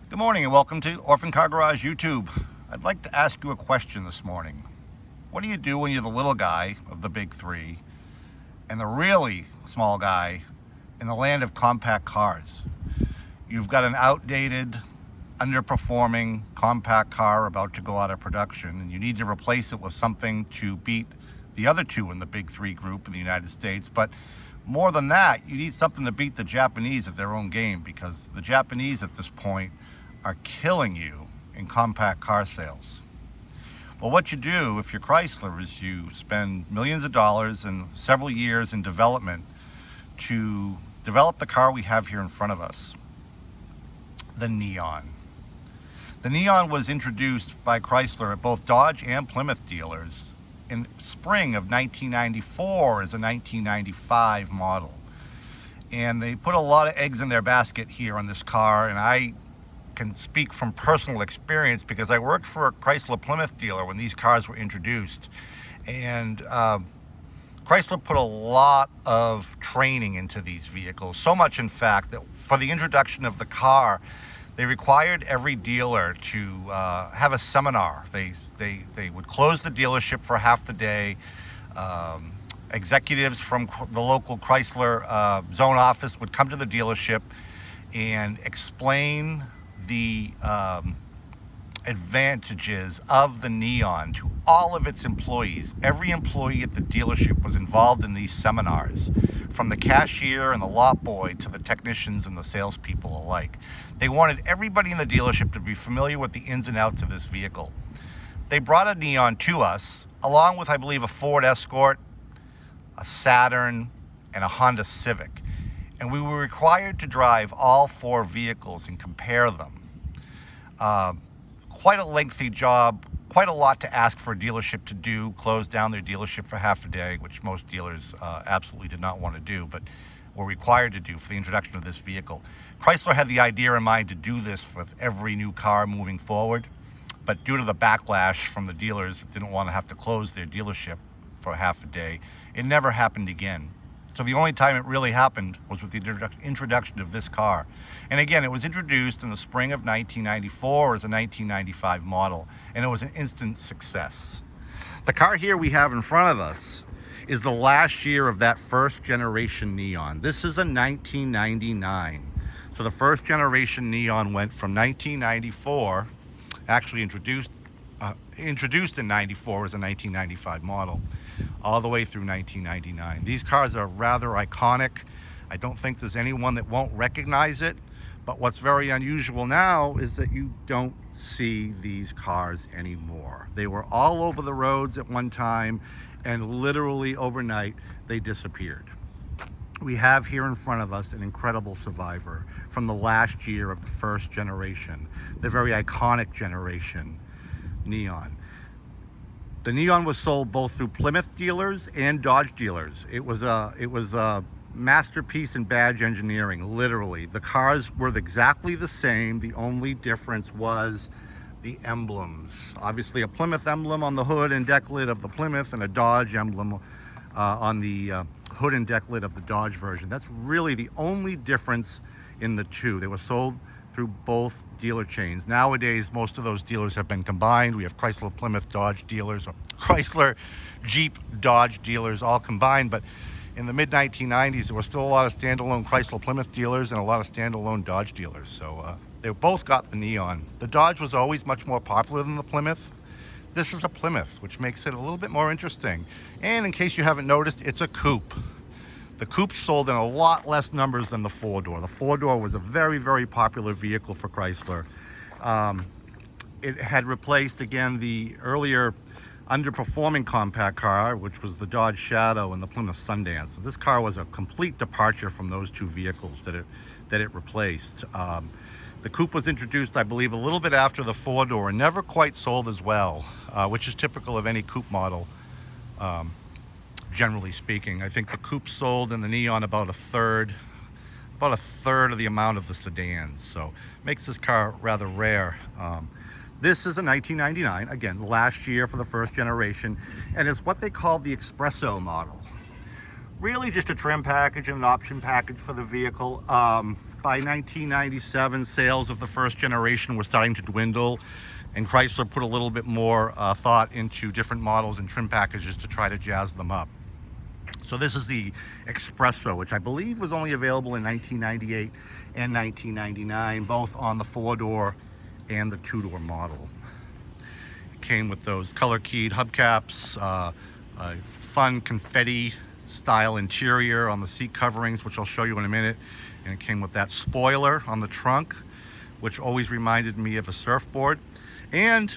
Good morning and welcome to Orphan Car Garage YouTube. I'd like to ask you a question this morning. What do you do when you're the little guy of the big three and the really small guy in the land of compact cars? You've got an outdated, underperforming compact car about to go out of production, and you need to replace it with something to beat the other two in the big three group in the United States. But more than that, you need something to beat the Japanese at their own game, because the Japanese at this point are killing you in compact car sales. Well, what you do if you're Chrysler is you spend millions of dollars and several years in development to develop the car we have here in front of us, the Neon. The Neon was introduced by Chrysler at both Dodge and Plymouth dealers in spring of 1994 as a 1995 model. And they put a lot of eggs in their basket here on this car, and I can speak from personal experience because I worked for a Chrysler Plymouth dealer when these cars were introduced, and Chrysler put a lot of training into these vehicles, so much in fact that for the introduction of the car they required every dealer to have a seminar. They would close the dealership for half the day. Executives from the local Chrysler zone office would come to the dealership and explain the advantages of the Neon to all of its employees. Every employee at the dealership was involved in these seminars, from the cashier and the lot boy to the technicians and the salespeople alike. They wanted everybody in the dealership to be familiar with the ins and outs of this vehicle. They brought a Neon to us, along with, I believe, a Ford Escort, a Saturn, and a Honda Civic. And we were required to drive all four vehicles and compare them. Quite a lengthy job, quite a lot to ask for a dealership to do, close down their dealership for half a day, which most dealers absolutely did not want to do, but were required to do for the introduction of this vehicle. Chrysler had the idea in mind to do this with every new car moving forward, but due to the backlash from the dealers that didn't want to have to close their dealership for half a day, it never happened again. So the only time it really happened was with the introduction of this car. And again, it was introduced in the spring of 1994 as a 1995 model, and it was an instant success. The car here we have in front of us is the last year of that first generation Neon. This is a 1999. So the first generation Neon went from 1994, actually introduced in 94 as a 1995 model, all the way through 1999. These cars are rather iconic. I don't think there's anyone that won't recognize it, but what's very unusual now is that you don't see these cars anymore. They were all over the roads at one time, and literally overnight they disappeared. We have here in front of us an incredible survivor from the last year of the first generation, the very iconic generation Neon. The Neon was sold both through Plymouth dealers and Dodge dealers. It was a masterpiece in badge engineering, literally. The cars were exactly the same. The only difference was the emblems. Obviously a Plymouth emblem on the hood and deck lid of the Plymouth, and a Dodge emblem on the hood and deck lid of the Dodge version. That's really the only difference in the two. They were sold through both dealer chains. Nowadays, most of those dealers have been combined. We have Chrysler, Plymouth, Dodge dealers, or Chrysler, Jeep, Dodge dealers all combined. But in the mid-1990s, there were still a lot of standalone Chrysler, Plymouth dealers and a lot of standalone Dodge dealers. So they both got the Neon. The Dodge was always much more popular than the Plymouth. This is a Plymouth, which makes it a little bit more interesting. And in case you haven't noticed, it's a coupe. The Coupe sold in a lot less numbers than the four-door. The four-door was a very, very popular vehicle for Chrysler. It had replaced, again, the earlier underperforming compact car, which was the Dodge Shadow and the Plymouth Sundance. So this car was a complete departure from those two vehicles that it replaced. The Coupe was introduced, I believe, a little bit after the four-door and never quite sold as well, which is typical of any Coupe model. Generally speaking, I think the Coupe sold in the Neon about a third of the amount of the sedans, so makes this car rather rare. This is a 1999, again, last year for the first generation, and it's what they call the Expresso model. Really just a trim package and an option package for the vehicle. by 1997, sales of the first generation were starting to dwindle, and Chrysler put a little bit more thought into different models and trim packages to try to jazz them up. So this is the Expresso, which I believe was only available in 1998 and 1999, both on the 4-door and the 2-door model. It came with those color-keyed hubcaps, a fun confetti-style interior on the seat coverings, which I'll show you in a minute. And it came with that spoiler on the trunk, which always reminded me of a surfboard. And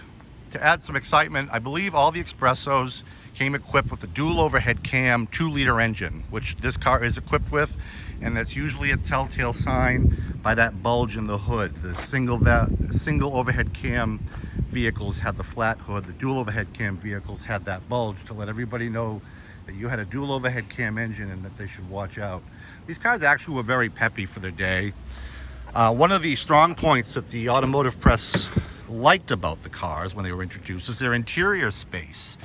to add some excitement, I believe all the Expressos came equipped with a dual overhead cam 2-liter engine, which this car is equipped with, and that's usually a telltale sign by that bulge in the hood. The single overhead cam vehicles had the flat hood. The dual overhead cam vehicles had that bulge to let everybody know that you had a dual overhead cam engine and that they should watch out. These cars actually were very peppy for their day. One of the strong points that the automotive press liked about the cars when they were introduced is their interior space.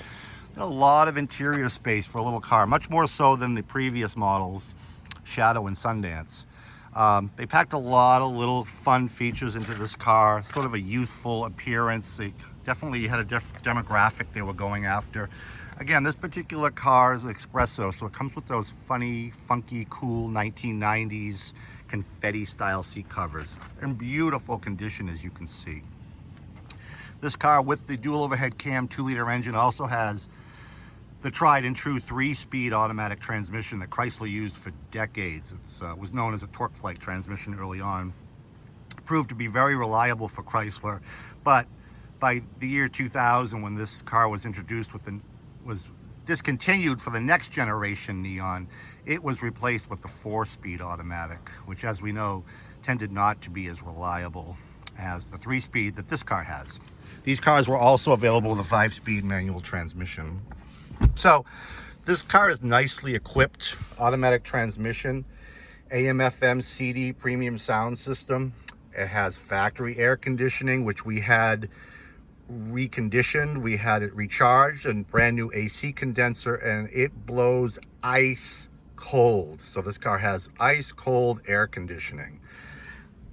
A lot of interior space for a little car, much more so than the previous models, Shadow and Sundance. They packed a lot of little fun features into this car, sort of a youthful appearance. They definitely had a demographic they were going after. Again, this particular car is an Expresso, so it comes with those funny, funky, cool 1990s confetti-style seat covers. In beautiful condition, as you can see. This car with the dual overhead cam 2-liter engine also has the tried and true 3-speed automatic transmission that Chrysler used for decades. It was known as a torque flight transmission early on. It proved to be very reliable for Chrysler, but by the year 2000, when this car was introduced was discontinued for the next generation Neon, it was replaced with the 4-speed automatic, which, as we know, tended not to be as reliable as the 3-speed that this car has. These cars were also available with a 5-speed manual transmission. So this car is nicely equipped, automatic transmission, AM, FM, CD premium sound system. It has factory air conditioning, which we had reconditioned. We had it recharged, and brand new AC condenser, and it blows ice cold. So this car has ice cold air conditioning.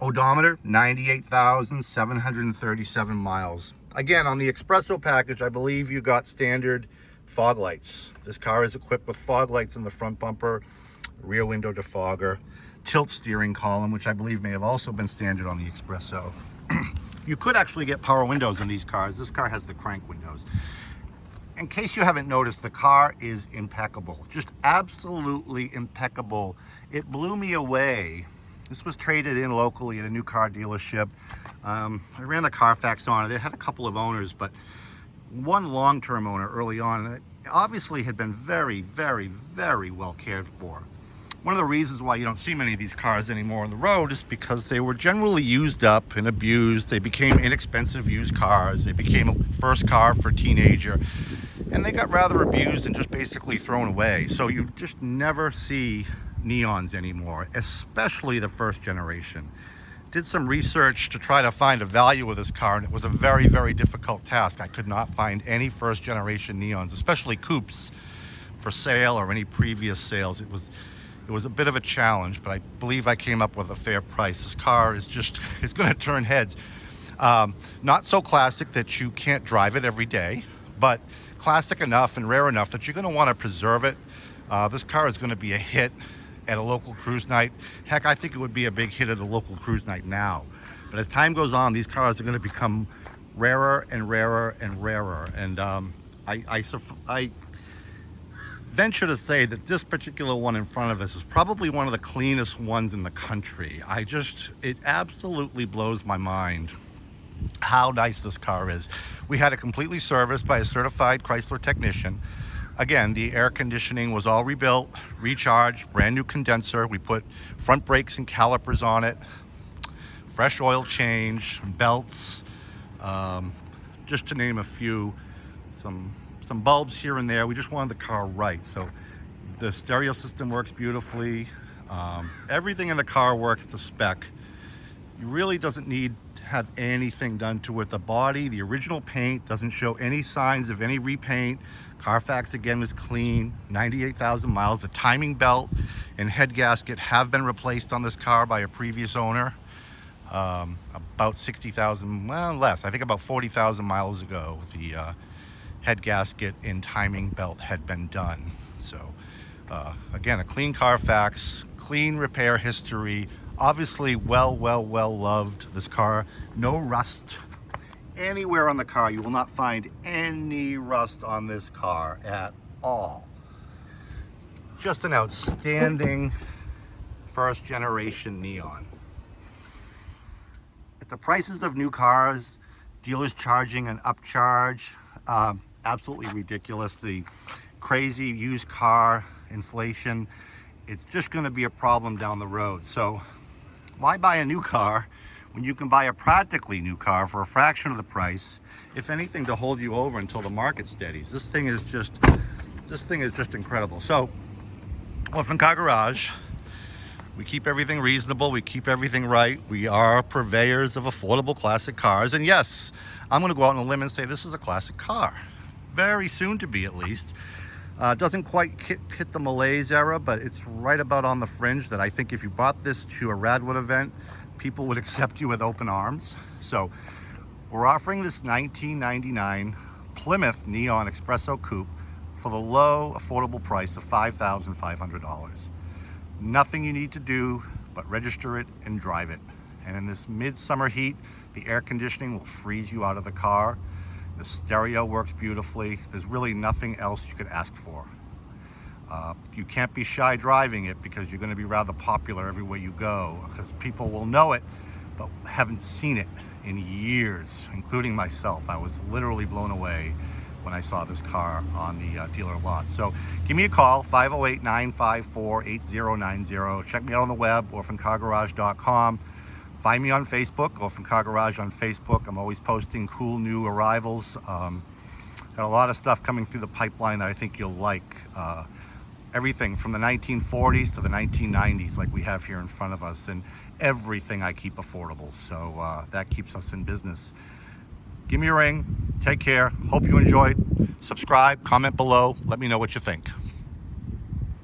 Odometer, 98,737 miles. Again, on the Expresso package, I believe you got standard fog lights. This car is equipped with fog lights in the front bumper, rear window defogger, tilt steering column, which I believe may have also been standard on the Expresso. You could actually get power windows in these cars. This car has the crank windows. In case you haven't noticed, the car is impeccable, just absolutely impeccable. It blew me away. This was traded in locally at a new car dealership. I ran the Carfax on it. It had a couple of owners, but one long-term owner early on, and it obviously had been very, very, very well cared for. One of the reasons why you don't see many of these cars anymore on the road is because they were generally used up and abused. They became inexpensive used cars. They became a first car for a teenager, and they got rather abused and just basically thrown away. So you just never see Neons anymore, especially the first generation. Did some research to try to find a value of this car, and it was a very, very difficult task. I could not find any first generation Neons, especially Coupes, for sale or any previous sales. It was a bit of a challenge, but I believe I came up with a fair price. This car is just, it's going to turn heads. Not so classic that you can't drive it every day, but classic enough and rare enough that you're going to want to preserve it. This car is going to be a hit at a local cruise night. Heck, I think it would be a big hit at a local cruise night now. But as time goes on, these cars are going to become rarer and rarer and rarer. And I venture to say that this particular one in front of us is probably one of the cleanest ones in the country. It absolutely blows my mind how nice this car is. We had it completely serviced by a certified Chrysler technician. Again, the air conditioning was all rebuilt, recharged, brand new condenser. We put front brakes and calipers on it, fresh oil change, belts, just to name a few, some bulbs here and there. We just wanted the car right. So the stereo system works beautifully. Everything in the car works to spec. You really doesn't need to have anything done to it. The body, the original paint, doesn't show any signs of any repaint. Carfax again is clean, 98,000 miles. The timing belt and head gasket have been replaced on this car by a previous owner. About 60,000, well, less. I think about 40,000 miles ago, the head gasket and timing belt had been done. So, again, a clean Carfax, clean repair history. Obviously, well loved. This car, no rust anywhere on the car. You will not find any rust on this car at all. Just an outstanding first generation Neon. At the prices of new cars, dealers charging an upcharge, absolutely ridiculous. The crazy used car inflation, it's just going to be a problem down the road. So why buy a new car when you can buy a practically new car for a fraction of the price, if anything, to hold you over until the market steadies? This thing is just incredible. So Orphan Car Garage, we keep everything reasonable, we keep everything right. We are purveyors of affordable classic cars. And yes, I'm going to go out on a limb and say this is a classic car. Very soon to be, at least. Doesn't quite hit the malaise era, but it's right about on the fringe that I think if you bought this to a Radwood event, people would accept you with open arms. So we're offering this 1999 Plymouth Neon Expresso Coupe for the low, affordable price of $5,500. Nothing you need to do but register it and drive it. And in this midsummer heat, the air conditioning will freeze you out of the car. The stereo works beautifully. There's really nothing else you could ask for. You can't be shy driving it because you're going to be rather popular everywhere you go, because people will know it but haven't seen it in years, including myself. I was literally blown away when I saw this car on the dealer lot. So give me a call, 508-954-8090. Check me out on the web, orphancargarage.com. Find me on Facebook, Orphan Car Garage on Facebook. I'm always posting cool new arrivals. Got a lot of stuff coming through the pipeline that I think you'll like. Everything from the 1940s to the 1990s, like we have here in front of us, and everything I keep affordable. So that keeps us in business. Give me a ring. Take care. Hope you enjoyed. Subscribe, comment below. Let me know what you think.